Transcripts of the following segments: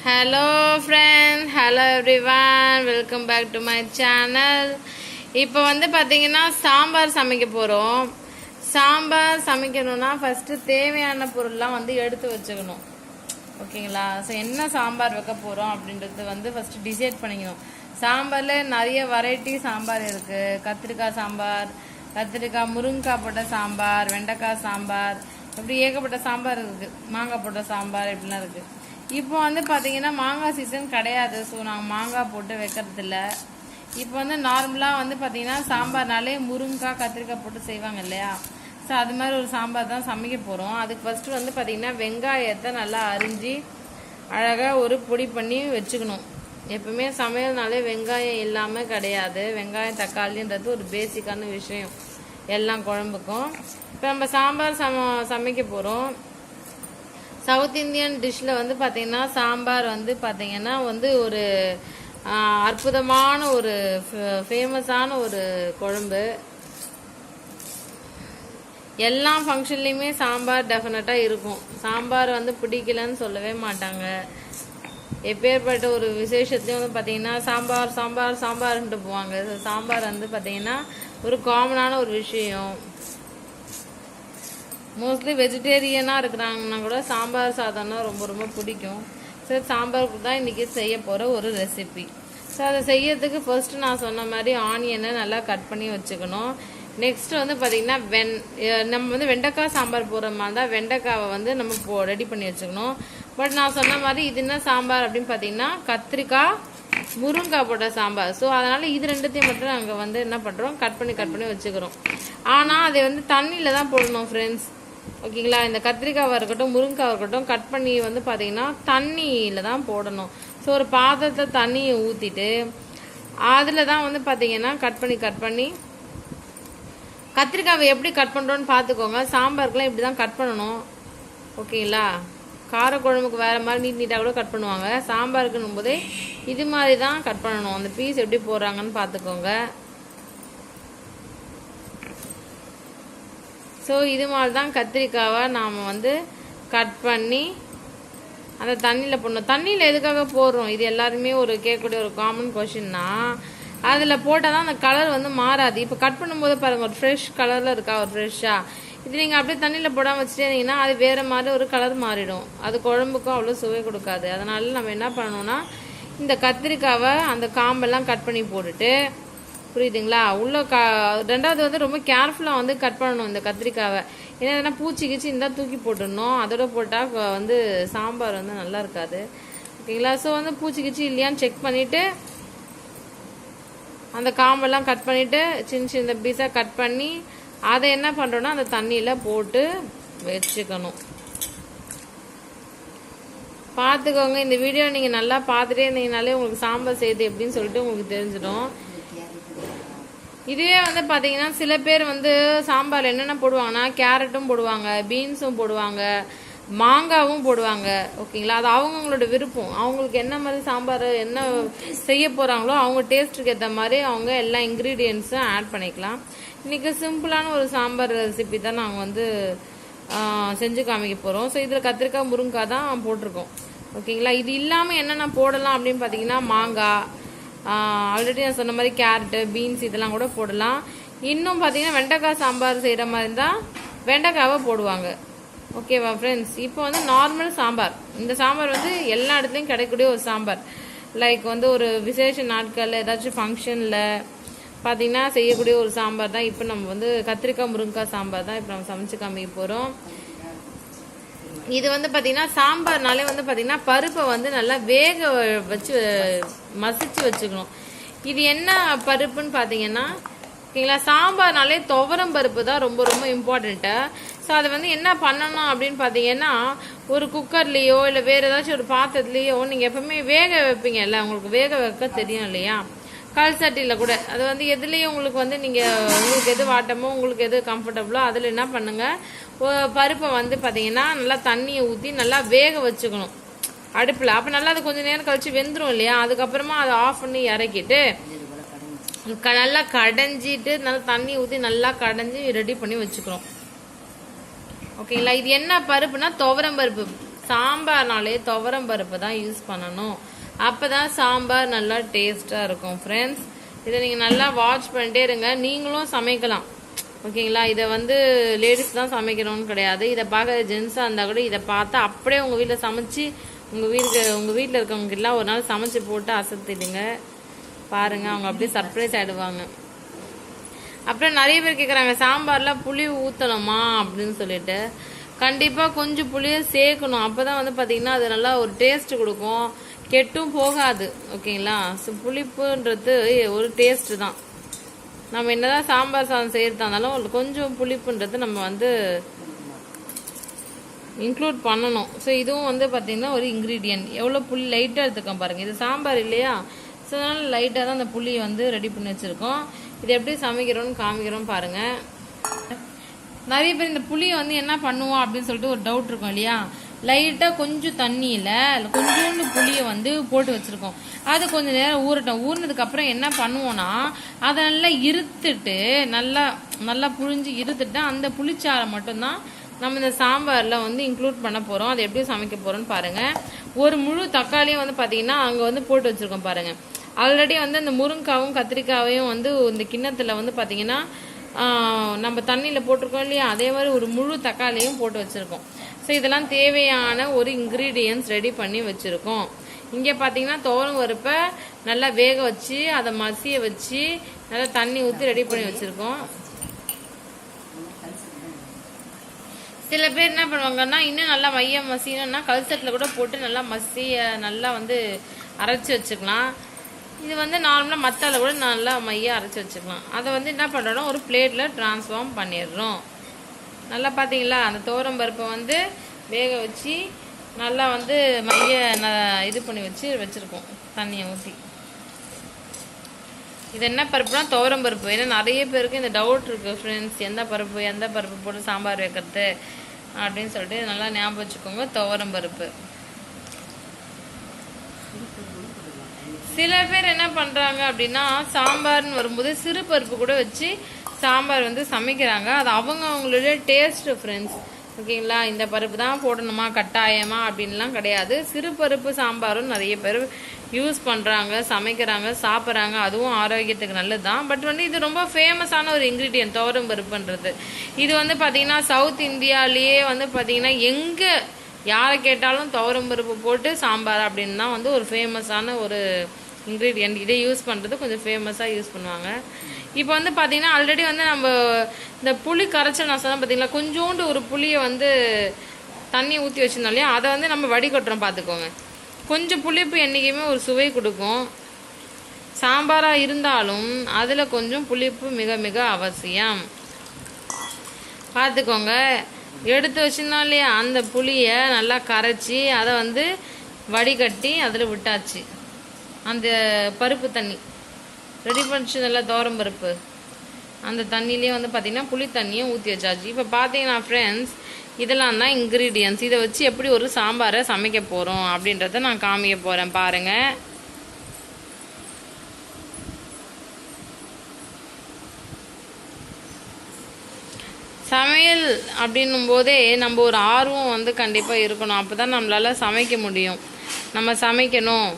Hello friends, hello everyone, welcome back to my channel. இப்போ வந்து பாத்தீங்கன்னா சாம்பார் சமைக்க போறோம். சாம்பார் சமைக்கணும்னா ஃபர்ஸ்ட் தேவையான பொருள்லாம் வந்து எடுத்து வச்சுக்கணும். ஓகேங்களா? சோ என்ன சாம்பார் வைக்க போறோம் அப்படின்றது வந்து ஃபர்ஸ்ட் டிசைட் பண்ணிக்கணும். சாம்பார்ல நிறைய வெரைட்டி சாம்பார் இருக்கு. கத்திரிக்காய் சாம்பார், கத்திரிக்காய் முருங்கைக்காய் போட்ட சாம்பார், வெண்டைக்காய் சாம்பார், இப்படி ஏகப்பட்ட சாம்பார் இருக்கு. மாங்காய் போட்ட சாம்பார் இப்படிலாம் இருக்கு. இப்போ வந்து பார்த்தீங்கன்னா மாங்காய் சீசன் கிடையாது. ஸோ நாங்கள் மாங்காய் போட்டு வைக்கிறது இல்லை. இப்போ வந்து நார்மலாக வந்து பார்த்தீங்கன்னா சாம்பார்னாலே முருங்கைக்காய் கத்திரிக்காய் போட்டு செய்வாங்க இல்லையா? ஸோ அது மாதிரி ஒரு சாம்பார் தான் சமைக்க போகிறோம். அதுக்கு ஃபஸ்ட்டு வந்து பார்த்தீங்கன்னா வெங்காயத்தை நல்லா அரிஞ்சு அழகாக ஒரு பொடி பண்ணி வச்சுக்கணும். எப்பவுமே சமையல்னாலே வெங்காயம் இல்லாமல் கிடையாது. வெங்காயம் தக்காளின்றது ஒரு பேசிக்கான விஷயம் எல்லா குழம்புக்கும். இப்போ நம்ம சாம்பார் சமைக்க போகிறோம். சவுத் இந்தியன் டிஷ்ஷில் வந்து பார்த்தீங்கன்னா சாம்பார் வந்து பார்த்தீங்கன்னா வந்து ஒரு அற்புதமான ஒரு ஃபேமஸான ஒரு குழம்பு. எல்லா ஃபங்க்ஷன்லேயுமே சாம்பார் டெஃபினட்டாக இருக்கும். சாம்பார் வந்து பிடிக்கலன்னு சொல்லவே மாட்டாங்க. எப்பேற்பட்ட ஒரு விசேஷத்துலையும் வந்து பார்த்தீங்கன்னா சாம்பார் சாம்பார் சாம்பார்ன்ட்டு போவாங்க. சாம்பார் வந்து பார்த்தீங்கன்னா ஒரு காமனான ஒரு விஷயம். மோஸ்ட்லி வெஜிடேரியனாக இருக்கிறாங்கன்னா கூட சாம்பார் சாதம்னா ரொம்ப ரொம்ப பிடிக்கும். ஸோ சாம்பாருக்கு தான் இன்றைக்கி செய்ய போகிற ஒரு ரெசிபி. ஸோ அதை செய்யறதுக்கு ஃபர்ஸ்ட்டு நான் சொன்ன மாதிரி ஆனியனை நல்லா கட் பண்ணி வச்சுக்கணும். நெக்ஸ்ட் வந்து பார்த்திங்கன்னா நம்ம வந்து வெண்டைக்காய் சாம்பார் போடுற மாதிரி தான் வெண்டைக்காவை வந்து நம்ம ரெடி பண்ணி வச்சுக்கணும். பட் நான் சொன்ன மாதிரி இது என்ன சாம்பார் அப்படின்னு பார்த்தீங்கன்னா கத்திரிக்காய் முருங்கைக்காய் போட்ட சாம்பார். ஸோ அதனால் இது ரெண்டுத்தையும் மட்டும் நாங்கள் வந்து என்ன பண்ணுறோம், கட் பண்ணி வச்சுக்கிறோம். ஆனால் அதை வந்து தண்ணியில் தான் போடணும் ஃப்ரெண்ட்ஸ். ஓகேங்களா? இந்த கத்திரிக்காய் இருக்கட்டும் முருங்கைக்காய் இருக்கட்டும் கட் பண்ணி வந்து பார்த்தீங்கன்னா தண்ணியில் தான் போடணும். ஸோ ஒரு பாத்திரத்தில் தண்ணியை ஊற்றிட்டு அதில் தான் வந்து பார்த்தீங்கன்னா கட் பண்ணி கத்திரிக்காவை எப்படி கட் பண்ணுறோன்னு பார்த்துக்கோங்க. சாம்பாருக்குலாம் இப்படி தான் கட் பண்ணணும். ஓகேங்களா? காரக்குழம்புக்கு வேறு மாதிரி நீட்டாக கூட கட் பண்ணுவாங்க. சாம்பாருக்குன்னும் போதே இது மாதிரி தான் கட் பண்ணணும். அந்த பீஸ் எப்படி போடுறாங்கன்னு பார்த்துக்கோங்க. ஸோ இது மாதிரி தான் கத்திரிக்காவை நாம் வந்து கட் பண்ணி அந்த தண்ணியில் போடணும். தண்ணியில் எதுக்காக போடுறோம், இது எல்லாருமே ஒரு கேட்கக்கூடிய ஒரு காமன் கொஷின்னா, அதில் போட்டால் தான் அந்த கலர் வந்து மாறாது. இப்போ கட் பண்ணும்போது பாருங்கள் ஒரு ஃப்ரெஷ் கலரில் இருக்கா, ஒரு ஃப்ரெஷ்ஷாக. இது நீங்கள் அப்படியே தண்ணியில் போடாமல் வச்சுட்டே இருந்தீங்கன்னா அது வேறு மாதிரி ஒரு கலர் மாறிடும். அது குழம்புக்கும் அவ்வளோ சுவை கொடுக்காது. அதனால நம்ம என்ன பண்ணணும்னா இந்த கத்திரிக்காவை அந்த காம்பெல்லாம் கட் பண்ணி போட்டுட்டு, புரியுதுங்களா, உள்ள ரெண்டாவது வந்து ரொம்ப கேர்ஃபுல்லாக வந்து கட் பண்ணணும் இந்த கத்திரிக்காவை. ஏன்னா பூச்சி கிச்சி இருந்தால் தூக்கி போட்டுடணும். அதோட போட்டால் வந்து சாம்பார் வந்து நல்லா இருக்காது. ஓகேங்களா? ஸோ வந்து பூச்சி கிச்சி இல்லையான்னு செக் பண்ணிவிட்டு அந்த காம்பெல்லாம் கட் பண்ணிவிட்டு சின்ன பீஸாக கட் பண்ணி அதை என்ன பண்ணுறோன்னா அந்த தண்ணியில் போட்டு வச்சுக்கணும். பார்த்துக்கோங்க. இந்த வீடியோ நீங்கள் நல்லா பார்த்துட்டே இருந்தீங்கனாலே உங்களுக்கு சாம்பார் செய்யுது எப்படின்னு சொல்லிட்டு உங்களுக்கு தெரிஞ்சிடும். இதுவே வந்து பார்த்தீங்கன்னா சில பேர் வந்து சாம்பார் என்னென்ன போடுவாங்கன்னா கேரட்டும் போடுவாங்க, பீன்ஸும் போடுவாங்க, மாங்காவும் போடுவாங்க. ஓகேங்களா? அது அவங்கவுங்களோட விருப்பம். அவங்களுக்கு என்ன மாதிரி சாம்பார் என்ன செய்ய போகிறாங்களோ அவங்க டேஸ்ட்டுக்கு ஏற்ற மாதிரி அவங்க எல்லா இன்க்ரீடியன்ஸும் ஆட் பண்ணிக்கலாம். இன்றைக்கி சிம்பிளான ஒரு சாம்பார் ரெசிபி தான் நாங்கள் வந்து செஞ்சு காமிக்க போகிறோம். ஸோ இதில் கத்திரிக்காய் முருங்கைக்காய் தான் போட்டிருக்கோம். ஓகேங்களா? இது இல்லாமல் என்னென்ன போடலாம் அப்படின்னு பார்த்தீங்கன்னா மாங்காய், ஆல்ரெடி நான் சொன்ன மாதிரி கேரட்டு, பீன்ஸ் இதெல்லாம் கூட போடலாம். இன்னும் பார்த்தீங்கன்னா வெண்டைக்காய் சாம்பார் செய்கிற மாதிரி இருந்தால் வெண்டைக்காவை போடுவாங்க. ஓகேவா ஃப்ரெண்ட்ஸ்? இப்போ வந்து நார்மல் சாம்பார். இந்த சாம்பார் வந்து எல்லா இடத்துலையும் கிடைக்கக்கூடிய ஒரு சாம்பார். லைக் வந்து ஒரு விசேஷ நாட்களில் ஏதாச்சும் ஃபங்க்ஷனில் பார்த்தீங்கன்னா செய்யக்கூடிய ஒரு சாம்பார் தான். இப்போ நம்ம வந்து கத்திரிக்காய் முருங்கைக்காய் சாம்பார் தான் இப்போ நம்ம சமைச்சு காமிக்க போகிறோம். இது வந்து பார்த்தீங்கன்னா சாம்பார்னாலே வந்து பார்த்தீங்கன்னா பருப்பை வந்து நல்லா வேக வச்சு மசிச்சு வச்சுக்கணும். இது என்ன பருப்புன்னு பார்த்தீங்கன்னா, ஓகேங்களா, சாம்பார்னாலே துவரம் பருப்பு தான் ரொம்ப ரொம்ப இம்பார்ட்டண்ட்டு. ஸோ அதை வந்து என்ன பண்ணணும் அப்படின்னு பார்த்தீங்கன்னா ஒரு குக்கர்லேயோ இல்லை வேறு ஏதாச்சும் ஒரு பாத்திரத்துலேயோ நீங்கள் எப்பவுமே வேக வைப்பீங்க இல்லை, உங்களுக்கு வேக வைக்க தெரியும் இல்லையா, கல் சட்டியில் கூட. அது வந்து எதுலேயும் உங்களுக்கு வந்து நீங்கள் உங்களுக்கு எது வாட்டமோ உங்களுக்கு எது கம்ஃபர்டபுளோ அதில் என்ன பண்ணுங்கள், பருப்பை வந்து பார்த்தீங்கன்னா நல்லா தண்ணியை ஊற்றி நல்லா வேக வச்சுக்கணும் அடுப்பில். அப்போ நல்லா அது கொஞ்சம் நேரம் கழிச்சு வெந்துடும் இல்லையா. அதுக்கப்புறமா அதை ஆஃப் பண்ணி இறக்கிட்டு நல்லா கடைஞ்சிட்டு நல்லா தண்ணி ஊற்றி நல்லா கடைஞ்சி ரெடி பண்ணி வச்சுக்கிறோம். ஓகேங்களா? இது என்ன பருப்புனா துவரம் பருப்பு. சாம்பார்னாலே துவரம் பருப்பு தான் யூஸ் பண்ணணும். அப்போ தான் சாம்பார் நல்லா டேஸ்ட்டாக இருக்கும் ஃப்ரெண்ட்ஸ். இதை நீங்கள் நல்லா வாட்ச் பண்ணிட்டே இருங்க. நீங்களும் சமைக்கலாம் ஓகேங்களா. இதை வந்து லேடிஸ் தான் சமைக்கணும்னு கிடையாது. இதை பார்க்குற ஜென்ஸாக இருந்தால் கூட இதை பார்த்தா அப்படியே உங்கள் வீட்டில் சமைச்சு உங்கள் வீட்டில் இருக்கவங்ககிட்டலாம் ஒரு நாள் சமைச்சு போட்டு அசத்திடுங்க. பாருங்கள், அவங்க அப்படியே சர்ப்ரைஸ் ஆகிடுவாங்க. அப்புறம் நிறைய பேர் கேட்குறாங்க சாம்பாரில் புளி ஊற்றணுமா அப்படின்னு சொல்லிட்டு. கண்டிப்பாக கொஞ்சம் புளியை சேர்க்கணும். அப்போ தான் வந்து பார்த்திங்கன்னா அது நல்லா ஒரு டேஸ்ட் கொடுக்கும், கெட்டும் போகாது ஓகேங்களா. ஸோ புளிப்புன்றது ஒரு டேஸ்ட்டு தான். நம்ம என்னதான் சாம்பார் சாதம் செய்யறதா இருந்தாலும் கொஞ்சம் புளிப்புன்றது நம்ம வந்து இன்க்ளூட் பண்ணணும். ஸோ இதுவும் வந்து பார்த்தீங்கன்னா ஒரு இன்க்ரீடியன்ட். எவ்வளோ புளி லைட்டாக எடுத்துக்கோம் பாருங்கள். இது சாம்பார் இல்லையா, ஸோ அதனால் லைட்டாக தான் அந்த புளியை வந்து ரெடி பண்ணி வச்சுருக்கோம். இது எப்படி சமைக்கிறோன்னு காமிக்கிறோம் பாருங்கள். நிறைய பேர் இந்த புளியை வந்து என்ன பண்ணுவோம் அப்படின்னு சொல்லிட்டு ஒரு டவுட் இருக்கும் இல்லையா. லைட்டாக கொஞ்சம் தண்ணியில் கொஞ்சோண்டு புளியை வந்து போட்டு வச்சுருக்கோம். அது கொஞ்சம் நேரம் ஊறட்டும். ஊறினதுக்கப்புறம் என்ன பண்ணுவோன்னா அதை நல்லா இருத்துட்டு நல்லா புழிஞ்சு இருத்துட்டு அந்த புளிச்சாரை மட்டும்தான் நம்ம இந்த சாம்பாரில் வந்து இன்க்ளூட் பண்ண போகிறோம். அதை எப்படி சமைக்க போகிறோன்னு பாருங்கள். ஒரு முழு தக்காளியும் வந்து பார்த்தீங்கன்னா அங்கே வந்து போட்டு வச்சுருக்கோம் பாருங்கள். ஆல்ரெடி வந்து இந்த முருங்காவும் கத்திரிக்காவையும் வந்து இந்த கிண்ணத்தில் வந்து பார்த்தீங்கன்னா நம்ம தண்ணியில் போட்டிருக்கோம் இல்லையா, அதே மாதிரி ஒரு முழு தக்காளியும் போட்டு வச்சுருக்கோம். ஸோ இதெல்லாம் தேவையான ஒரு இன்க்ரீடியன்ஸ் ரெடி பண்ணி வச்சுருக்கோம். இங்கே பார்த்தீங்கன்னா துவரம் பருப்பை நல்லா வேக வச்சு அதை மசிய வச்சு நல்லா தண்ணி ஊற்றி ரெடி பண்ணி வச்சுருக்கோம். சில பேர் என்ன பண்ணுவாங்கன்னா இன்னும் நல்லா மையம் மசினா கல்சட்டில் கூட போட்டு நல்லா நல்லா வந்து அரைச்சி வச்சுக்கலாம். இது வந்து நார்மலாக மத்தால கூட நல்லா மையாக அரைச்சி வச்சுக்கலாம். அதை வந்து என்ன பண்ணுறோம், ஒரு பிளேட்டில் ட்ரான்ஸ்ஃபார்ம் பண்ணிடுறோம். நல்லா பார்த்தீங்களா, அந்த துவரம் பருப்பை வந்து வேக வச்சு நல்லா வந்து இது பண்ணி வச்சுருக்கோம் தண்ணியை ஊற்றி. இது என்ன பருப்புனா துவரம் பருப்பு. ஏன்னா நிறைய பேருக்கு இந்த டவுட் இருக்குது ஃப்ரெண்ட்ஸ், எந்த பருப்பு போட்டு சாம்பார் வைக்கிறது அப்படின்னு சொல்லிட்டு நல்லா ஞாபகம் வச்சுக்கோங்க. துவரம் பருப்பு. சில பேர் என்ன பண்ணுறாங்க அப்படின்னா சாம்பார்னு வரும்போது சிறு பருப்பு கூட வச்சு சாம்பார் வந்து சமைக்கிறாங்க. அது அவங்களுடைய டேஸ்ட் ஃப்ரெண்ட்ஸ் ஓகேங்களா. இந்த பருப்பு தான் போடணுமா கட்டாயமா அப்படின்லாம் கிடையாது. சிறு பருப்பு சாம்பாரும் நிறைய பேர் யூஸ் பண்ணுறாங்க, சமைக்கிறாங்க, சாப்பிட்றாங்க. அதுவும் ஆரோக்கியத்துக்கு நல்லது தான். பட் வந்து இது ரொம்ப ஃபேமஸான ஒரு இன்க்ரீடியன்ட் துவரம் பருப்புன்றது. இது வந்து பார்த்திங்கன்னா சவுத் இந்தியாவிலேயே வந்து பார்த்திங்கன்னா எங்கே யாரை கேட்டாலும் துவரம் பருப்பு போட்டு சாம்பார் அப்படின்னு தான் வந்து ஒரு ஃபேமஸான ஒரு இன்க்ரீடியன்ட். இதை யூஸ் பண்ணுறது கொஞ்சம் ஃபேமஸாக யூஸ் பண்ணுவாங்க. இப்போ வந்து பார்த்தீங்கன்னா ஆல்ரெடி வந்து நம்ம இந்த புளி கரைச்சல் நான் சொன்னால் பார்த்தீங்களா, கொஞ்சோண்டு ஒரு புளியை வந்து தண்ணி ஊற்றி வச்சுருந்தோம் இல்லையா, அதை வந்து நம்ம வடிகட்டுறோம் பார்த்துக்கோங்க. கொஞ்சம் புளிப்பு என்றைக்குமே ஒரு சுவை கொடுக்கும். சாம்பாராக இருந்தாலும் அதில் கொஞ்சம் புளிப்பு மிக மிக அவசியம். பார்த்துக்கோங்க. எடுத்து வச்சுருந்தோம் இல்லையா, அந்த புளியை நல்லா கரைச்சி அதை வந்து வடிகட்டி அதில் விட்டாச்சு. அந்த பருப்பு தண்ணி ரெடி பண்ணிச்சு நல்லா துவரம் பருப்பு அந்த தண்ணியிலே வந்து பார்த்திங்கன்னா புளி தண்ணியும் ஊற்றி வச்சாச்சு. இப்போ பார்த்தீங்கன்னா ஃப்ரெண்ட்ஸ் இதெல்லாம் தான் இன்க்ரீடியன்ஸ். இதை வச்சு எப்படி ஒரு சாம்பாரை சமைக்க போகிறோம் அப்படின்றத நான் காமிக்க போகிறேன் பாருங்கள். சமையல் அப்படின்னும் போதே நம்ம ஒரு ஆர்வம் வந்து கண்டிப்பாக இருக்கணும். அப்போ தான் நம்மளால் சமைக்க முடியும். நம்ம சமைக்கணும்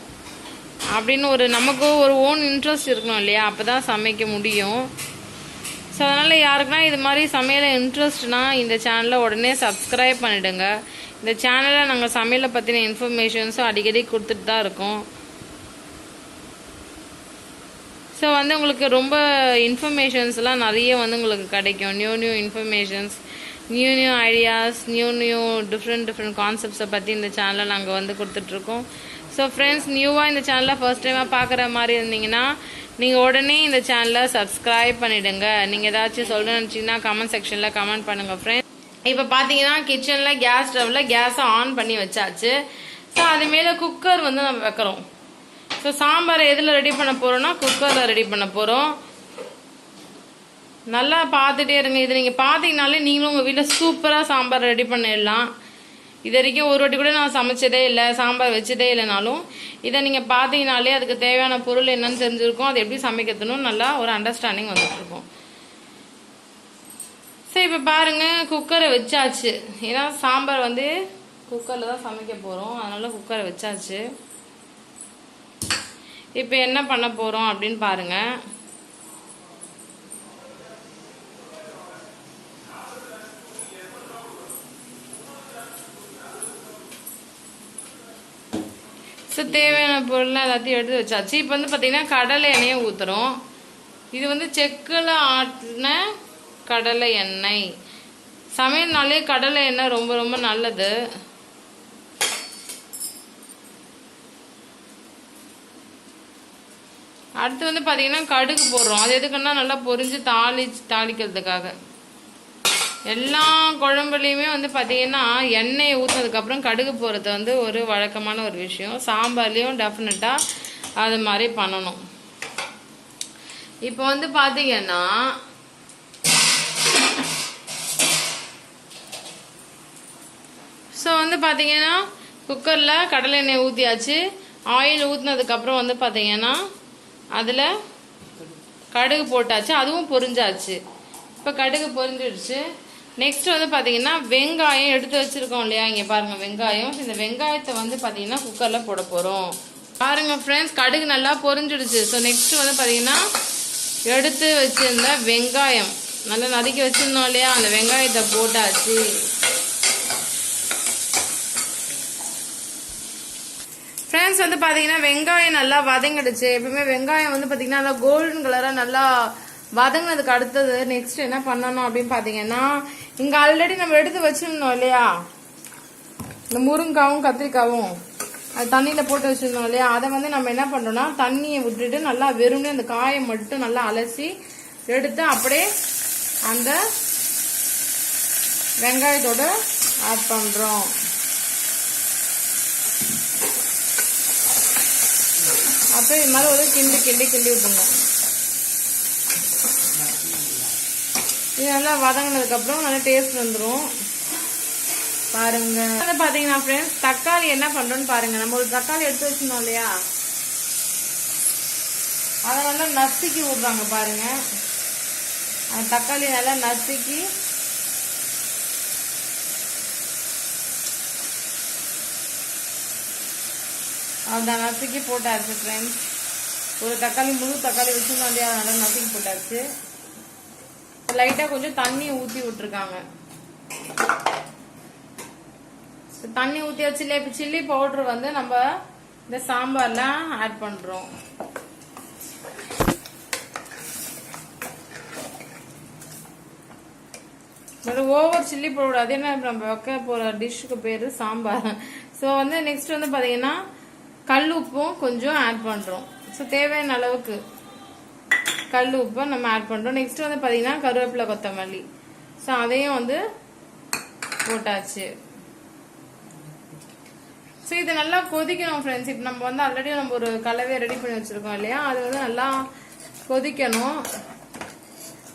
அப்படின்னு ஒரு நமக்கும் ஒரு ஓன் இன்ட்ரெஸ்ட் இருக்கணும் இல்லையா, அப்போ தான் சமைக்க முடியும். ஸோ அதனால் யாருக்குன்னா இது மாதிரி சமையலை இன்ட்ரெஸ்ட்னா இந்த சேனலை உடனே சப்ஸ்கிரைப் பண்ணிவிடுங்க. இந்த சேனலில் நாங்கள் சமையலை பற்றின இன்ஃபர்மேஷன்ஸும் அடிக்கடி கொடுத்துட்டு தான் இருக்கோம். ஸோ வந்து உங்களுக்கு ரொம்ப இன்ஃபர்மேஷன்ஸ்லாம் நிறைய வந்து உங்களுக்கு கிடைக்கும். New informations, new ideas, new different கான்செப்ட்ஸை பற்றி இந்த சேனலில் நாங்கள் வந்து கொடுத்துட்ருக்கோம். ஸோ ஃப்ரெண்ட்ஸ் நியூவாக இந்த சேனலில் ஃபர்ஸ்ட் டைமாக பார்க்குற மாதிரி இருந்தீங்கன்னா நீங்கள் உடனே இந்த சேனலை சப்ஸ்கிரைப் பண்ணிவிடுங்க. நீங்கள் ஏதாச்சும் சொல்லணும்னு நினச்சிங்கன்னா கமெண்ட் செக்ஷனில் கமெண்ட் பண்ணுங்கள் ஃப்ரெண்ட்ஸ். இப்போ பார்த்தீங்கன்னா கிச்சனில் கேஸ் ஸ்டவ்வில் கேஸை ஆன் பண்ணி வச்சாச்சு. ஸோ அது மேலே குக்கர் வந்து நம்ம வைக்கிறோம். ஸோ சாம்பாரை எதில் ரெடி பண்ண போகிறோன்னா குக்கரில் ரெடி பண்ண போகிறோம். நல்லா பார்த்துட்டே இருங்க. இது நீங்கள் பார்த்தீங்கனாலே நீங்களும் உங்கள் வீட்டில் சூப்பராக சாம்பார் ரெடி பண்ணிடலாம். இது வரைக்கும் ஒரு வாட்டி கூட நான் சமைச்சதே இல்லை, சாம்பார் வச்சதே இல்லைனாலும் இதை நீங்கள் பார்த்தீங்கனாலே அதுக்கு தேவையான பொருள் என்னன்னு தெரிஞ்சிருக்கும், அது எப்படி சமைக்கிறதுன்னு நல்லா ஒரு அண்டர்ஸ்டாண்டிங் வந்துட்டுருக்கும். சரி இப்போ பாருங்கள் குக்கரை வச்சாச்சு. ஏன்னா சாம்பார் வந்து குக்கரில் தான் சமைக்க போகிறோம், அதனால் குக்கரை வச்சாச்சு. இப்போ என்ன பண்ண போகிறோம் அப்படின்னு பாருங்கள். ஸோ தேவையான பொருள்லாம் எல்லாத்தையும் எடுத்து வச்சாச்சு. இப்போ வந்து பார்த்தீங்கன்னா கடலை எண்ணெயை ஊற்றுறோம். இது வந்து செக்கில் ஆட்டின கடலை எண்ணெய். சமையல்னாலே கடலை எண்ணெய் ரொம்ப ரொம்ப நல்லது. அடுத்து வந்து பார்த்தீங்கன்னா கடுகு போடுறோம். அது எதுக்குன்னா நல்லா பொரிஞ்சு தாளிக்கிறதுக்காக. எல்லா குழம்புலையுமே வந்து பார்த்தீங்கன்னா எண்ணெயை ஊற்றினதுக்கப்புறம் கடுகு போடுறது வந்து ஒரு வழக்கமான ஒரு விஷயம். சாம்பார்லேயும் டெஃபினட்டாக அது மாதிரி பண்ணணும். இப்போ வந்து பார்த்தீங்கன்னா ஸோ வந்து பார்த்தீங்கன்னா குக்கரில் கடலை எண்ணெய் ஊற்றியாச்சு. ஆயில் ஊற்றினதுக்கப்புறம் வந்து பார்த்தீங்கன்னா அதில் கடுகு போட்டாச்சு, அதுவும் பொரிஞ்சாச்சு. இப்போ கடுகு பொரிஞ்சிடுச்சு. நெக்ஸ்ட் வந்து பார்த்தீங்கன்னா வெங்காயம் எடுத்து வச்சுருக்கோம் இல்லையா, இங்கே பாருங்கள் வெங்காயம். இந்த வெங்காயத்தை வந்து பார்த்தீங்கன்னா குக்கரில் போட போகிறோம். பாருங்கள் ஃப்ரெண்ட்ஸ், கடுகு நல்லா பொரிஞ்சிடுச்சு. ஸோ நெக்ஸ்ட் வந்து பார்த்தீங்கன்னா எடுத்து வச்சுருந்த வெங்காயம் நல்லா நறுக்கி வச்சுருந்தோம் இல்லையா, அந்த வெங்காயத்தை போட்டாச்சு. ஃப்ரெண்ட்ஸ் வந்து பார்த்தீங்கன்னா வெங்காயம் நல்லா வதங்கிடுச்சு. எப்பவுமே வெங்காயம் வந்து பார்த்தீங்கன்னா நல்லா கோல்டன் கலராக நல்லா வதங்கினதுக்கு அடுத்தது நெக்ஸ்ட் என்ன பண்ணணும் அப்படின்னு பார்த்தீங்கன்னா, இங்கே ஆல்ரெடி நம்ம எடுத்து வச்சுருந்தோம் இல்லையா, இந்த முருங்காவும் கத்திரிக்காவும் அது தண்ணியில் போட்டு வச்சுருந்தோம் இல்லையா, அதை வந்து நம்ம என்ன பண்ணுறோம்னா தண்ணியை விட்டுட்டு நல்லா வெறும்னே அந்த காயை மட்டும் நல்லா அலசி எடுத்து அப்படியே அந்த வெங்காயத்தோட ஆட் பண்ணுறோம். அப்போ இது மாதிரி ஒரு கிண்டி விட்டுங்க. இது நல்லா வதங்கினதுக்கப்புறம் நல்லா டேஸ்ட் வந்துடும். பாருங்க பார்த்தீங்கன்னா ஃப்ரெண்ட்ஸ், தக்காளி என்ன பண்ணுறோன்னு பாருங்க. நம்ம ஒரு தக்காளி எடுத்து வச்சுருந்தோம் இல்லையா, அதை நல்லா நசுக்கி விடுறாங்க பாருங்க. அந்த தக்காளி நல்லா நசுக்கி அதான் நசுக்கி போட்டாச்சு ஃப்ரெண்ட்ஸ். ஒரு தக்காளி முழு தக்காளி வச்சுருந்தோம் இல்லையா, நல்லா நசுக்கி போட்டாச்சு. லைட்டாக கொஞ்சம் தண்ணி ஊற்றி விட்டுருக்காங்க. தண்ணி ஊற்றியாச்சு இல்லையா. இப்போ சில்லி பவுடர் வந்து நம்ம இந்த சாம்பார்ல ஆட் பண்ணுறோம். ஓவர் சில்லி பவுடர், அது என்ன நம்ம வைக்க போகிற டிஷ்ஷுக்கு பேர் சாம்பார். ஸோ வந்து நெக்ஸ்ட் வந்து பார்த்தீங்கன்னா கல் உப்பும் கொஞ்சம் ஆட் பண்ணுறோம். ஸோ தேவையான அளவுக்கு கல் உப்பை நம்ம ஆட் பண்ணுறோம். நெக்ஸ்ட் வந்து பார்த்தீங்கன்னா கருவேப்பிலை கொத்தமல்லி. ஸோ அதையும் வந்து போட்டாச்சு. ஸோ இதை நல்லா கொதிக்கணும் ஃப்ரெண்ட்ஸ். இப்போ நம்ம வந்து ஆல்ரெடி நம்ம ஒரு கலவையை ரெடி பண்ணி வச்சுருக்கோம் இல்லையா, அது வந்து நல்லா கொதிக்கணும்.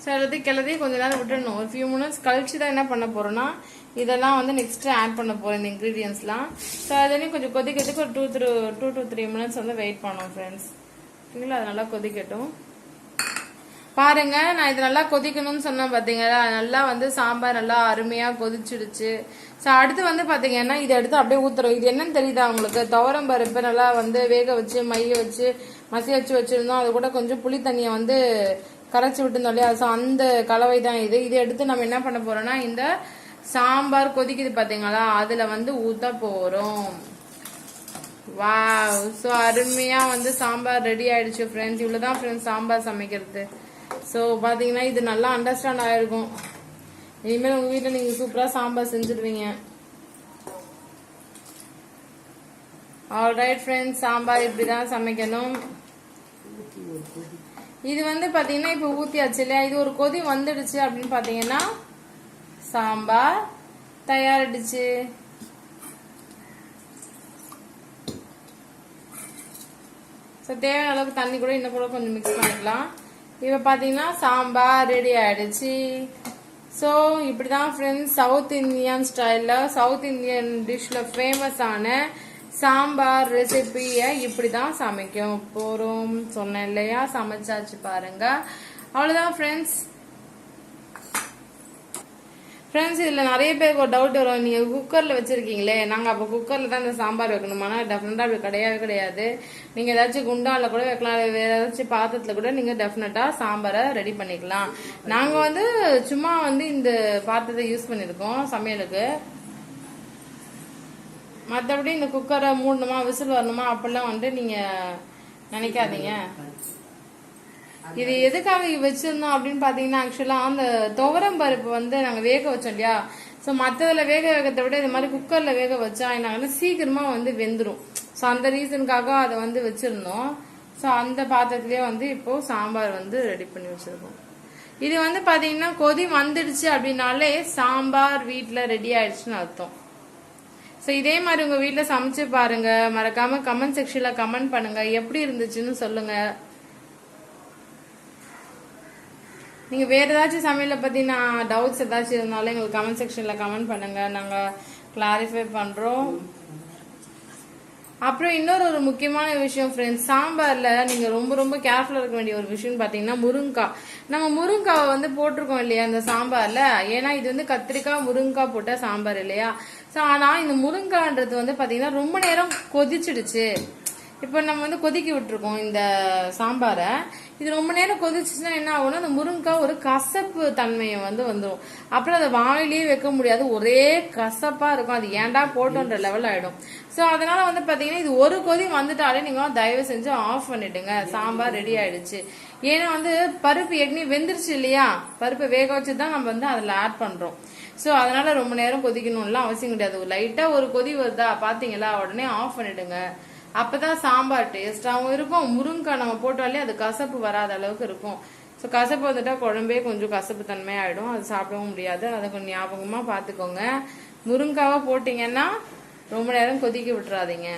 ஸோ எல்லாத்தையும் கிளறி கொஞ்ச நேரம் விட்டுடணும். ஒரு ஃபியூ மினிட்ஸ் கழிச்சு தான் என்ன பண்ண போகிறோன்னா இதெல்லாம் வந்து நெக்ஸ்ட் ஆட் பண்ண போகிறோம், இந்த இன்க்ரீடியன்ஸ்லாம். ஸோ அதுலேயும் கொஞ்சம் கொதிக்கிறதுக்கு ஒரு 2 to 3 minutes வந்து வெயிட் பண்ணோம் ஃப்ரெண்ட்ஸ். ஓகேங்களா, அது நல்லா கொதிக்கட்டும். பாருங்க, நான் இது நல்லா கொதிக்கணும்னு சொன்னேன் பார்த்தீங்களா, நல்லா வந்து சாம்பார் நல்லா அருமையாக கொதிச்சிடுச்சு. ஸோ அடுத்து வந்து பார்த்தீங்கன்னா இதை எடுத்து அப்படியே ஊற்றுறோம். இது என்னன்னு தெரியுதா உங்களுக்கு, துவரம் பருப்பு நல்லா வந்து வேக வச்சு மைய வச்சு மசிய வச்சு வச்சுருந்தோம். அது கூட கொஞ்சம் புளி தண்ணியை வந்து கரைச்சி விட்டுருந்தோம் இல்லையா, ஸோ அந்த கலவை தான் இது. இதை எடுத்து நம்ம என்ன பண்ண போகிறோம்னா இந்த சாம்பார் கொதிக்குது பார்த்தீங்களா, அதில் வந்து ஊற்ற போகிறோம். வாவ், ஸோ அருமையாக வந்து சாம்பார் ரெடி ஆயிடுச்சு ஃப்ரெண்ட்ஸ். இவ்வளோதான் ஃப்ரெண்ட்ஸ் சாம்பார் சமைக்கிறது. ஸோ பார்த்தீங்கன்னா இது நல்லா அண்டர்ஸ்டாண்ட் ஆகிருக்கும். இனிமேல் உங்கள் வீட்டில் நீங்கள் சூப்பராக சாம்பார் செஞ்சுடுவீங்க. ஆல்ரைட் ஃப்ரெண்ட்ஸ், சாம்பார் இப்படி தான் சமைக்கணும். இது வந்து பார்த்தீங்கன்னா இப்போ ஊற்றியாச்சு இல்லையா, இது ஒரு கொதி வந்துடுச்சு அப்படின்னு பார்த்தீங்கன்னா சாம்பார் தயாரிடுச்சு. ஸோ தேவையான அளவுக்கு தண்ணி கூட இன்னும் கூட கொஞ்சம் மிக்ஸ் பண்ணிக்கலாம். இப்போ பார்த்தீங்கன்னா சாம்பார் ரெடி ஆயிடுச்சு. ஸோ இப்படி தான் ஃப்ரெண்ட்ஸ் சவுத் இந்தியன் ஸ்டைலில் சவுத் இந்தியன் டிஷ்ஷில் ஃபேமஸான சாம்பார் ரெசிபியை இப்படி தான் சமைக்க போகிறோம். சொன்னேன் இல்லையா, சமைச்சாச்சு பாருங்க. அவ்வளோதான் ஃப்ரெண்ட்ஸ். ஃப்ரெண்ட்ஸ் இதில் நிறைய பேருக்கு ஒரு டவுட் வரும், நீங்கள் குக்கரில் வச்சுருக்கீங்களே, நாங்கள் அப்போ குக்கரில் தான் இந்த சாம்பார் வைக்கணுமானா டெஃபினட்டாக அப்படி கிடையவே கிடையாது. நீங்கள் ஏதாச்சும் குண்டானில் கூட வைக்கலாம், வேறு ஏதாச்சும் பாத்திரத்தில் கூட நீங்கள் டெஃபினட்டாக சாம்பாரை ரெடி பண்ணிக்கலாம். நாங்கள் வந்து சும்மா வந்து இந்த பாத்திரத்தை யூஸ் பண்ணியிருக்கோம் சமையலுக்கு. மற்றபடி இந்த குக்கரை மூடணுமா விசில் வரணுமா அப்படிலாம் வந்து நீங்கள் நினைக்காதீங்க. இது எதுக்காக வச்சிருந்தோம் அப்படின்னு பாத்தீங்கன்னா, ஆக்சுவலா அந்த துவரம் பருப்பு வந்து நாங்க வேக வச்சோம் இல்லையா, ஸோ மற்றதுல வேக வைக்கிறத விட இது மாதிரி குக்கர்ல வேக வச்சா என்ன சீக்கிரமா வந்து வெந்துடும். ஸோ அந்த ரீசனுக்காக அதை வந்து வச்சிருந்தோம். ஸோ அந்த பாத்திரத்திலேயே வந்து இப்போ சாம்பார் வந்து ரெடி பண்ணி வச்சிருக்கோம். இது வந்து பாத்தீங்கன்னா கொதி வந்துடுச்சு அப்படின்னாலே சாம்பார் வீட்டில் ரெடி ஆயிடுச்சுன்னு அர்த்தம். ஸோ இதே மாதிரி உங்க வீட்டில் சமைச்சு பாருங்க. மறக்காம கமெண்ட் செக்ஷன்ல கமெண்ட் பண்ணுங்க, எப்படி இருந்துச்சுன்னு சொல்லுங்க. நீங்க வேற ஏதாச்சும் சமையலை பத்தி நான் டவுட்ஸ் ஏதாச்சும் இருந்தாலும் எங்களுக்கு கமெண்ட் செக்ஷன்ல கமெண்ட் பண்ணுங்க, நாங்க கிளாரிஃபை பண்றோம். அப்புறம் இன்னொரு ஒரு முக்கியமான விஷயம் ஃப்ரெண்ட்ஸ், சாம்பார்ல நீங்க ரொம்ப ரொம்ப கேர்ஃபுல்லா இருக்க வேண்டிய ஒரு விஷயம் பாத்தீங்கன்னா முருங்காய். நம்ம முருங்காவை வந்து போட்டிருக்கோம் இல்லையா இந்த சாம்பார்ல, ஏன்னா இது வந்து கத்திரிக்காய் முருங்காய் போட்ட சாம்பார் இல்லையா. ஸோ ஆனா இந்த முருங்கான்றது வந்து பாத்தீங்கன்னா ரொம்ப நேரம் கொதிச்சிடுச்சு. இப்போ நம்ம வந்து கொதிக்க விட்டுருக்கோம் இந்த சாம்பாரை. இது ரொம்ப நேரம் கொதிச்சுன்னா என்ன ஆகும்னா அந்த முருங்காய் ஒரு கசப்பு தன்மையை வந்து வந்துடும். அப்புறம் அதை வாயிலேயே வைக்க முடியாது, ஒரே கசப்பா இருக்கும். அது ஏன்டா போட்டோன்ற லெவல் ஆயிடும். ஸோ அதனால வந்து பாத்தீங்கன்னா இது ஒரு கொதி வந்துட்டாலே நீங்க தயவு செஞ்சு ஆஃப் பண்ணிடுங்க, சாம்பார் ரெடி ஆயிடுச்சு. ஏன்னா வந்து பருப்பு ஏற்கனவே வெந்துருச்சு இல்லையா, பருப்பை வேக வச்சுதான் நம்ம வந்து அதில் ஆட் பண்றோம். ஸோ அதனால ரொம்ப நேரம் கொதிக்கணும்லாம் அவசியம் கிடையாது. லைட்டா ஒரு கொதி வருதா பாத்தீங்களா, உடனே ஆஃப் பண்ணிடுங்க. அப்பதான் சாம்பார் டேஸ்டாவும் இருக்கும். முருங்காய் நம்ம போட்டாலே அது கசப்பு வராத அளவுக்கு இருக்கும். ஸோ கசப்பு வந்துட்டா குழம்பே கொஞ்சம் கசப்பு தன்மை ஆயிடும், அது சாப்பிடவும் முடியாது. அதை கொஞ்சம் ஞாபகமா பாத்துக்கோங்க. முருங்காவை போட்டீங்கன்னா ரொம்ப நேரம் கொதிக்க விட்டுறாதீங்க.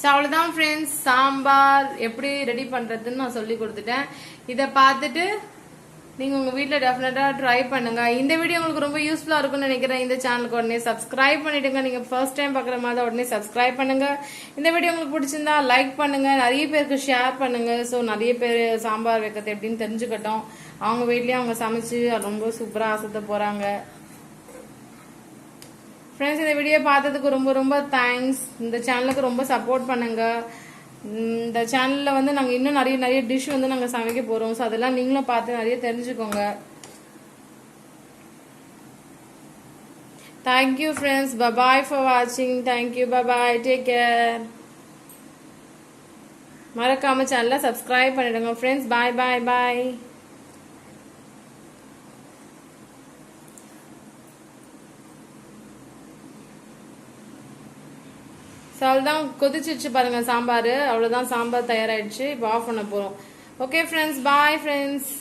ஸோ அவ்வளவுதான் ஃப்ரெண்ட்ஸ், சாம்பார் எப்படி ரெடி பண்றதுன்னு நான் சொல்லி கொடுத்துட்டேன். இதை பார்த்துட்டு நீங்க உங்க வீட்ல டெஃபினட்டா ட்ரை பண்ணுங்க. இந்த வீடியோ உங்களுக்கு ரொம்ப யூஸ்ஃபுல்லா இருக்கும்னு நினைக்கிறேன். இந்த சேனலுக்கு உடனே சப்ஸ்கிரைப் பண்ணிடுங்க. நீங்க ஃபர்ஸ்ட் டைம் பாக்குற மாதிரி உடனே சப்ஸ்கிரைப் பண்ணுங்க. இந்த வீடியோ உங்களுக்கு பிடிச்சிருந்தா லைக் பண்ணுங்க, நிறைய பேருக்கு ஷேர் பண்ணுங்க. ஸோ நிறைய பேர் சாம்பார் வைக்கிறது எப்படின்னு தெரிஞ்சுக்கட்டும். அவங்க வீட்லயே அவங்க சமைச்சு ரொம்ப சூப்பரா ஆசைத்த போறாங்க. ஃப்ரெண்ட்ஸ் இந்த வீடியோ பார்த்ததுக்கு ரொம்ப ரொம்ப தேங்க்ஸ். இந்த சேனலுக்கு ரொம்ப சப்போர்ட் பண்ணுங்க. இந்த சேனல்ல வந்து நாங்க இன்னும் நிறைய நிறைய டிஷ் வந்து நாங்க சமைக்க போறோம். ஸோ அதெல்லாம் நீங்களும் பார்த்து நிறைய தெரிஞ்சுக்கோங்க. தேங்க்யூ ஃப்ரெண்ட்ஸ், பபாய் ஃபார் வாட்சிங். Thank you, bye bye, take care. மறக்காம சேனலை சப்ஸ்கிரைப் பண்ணிடுங்க ஃப்ரெண்ட்ஸ். பாய் பாய் பாய். அவ்வளவுதான், கொதிச்சிருச்சு பாருங்க சாம்பார். அவ்வளவுதான், சாம்பார் தயாராயிடுச்சு. இப்போ ஆஃப் பண்ண போறோம். Okay friends, bye friends.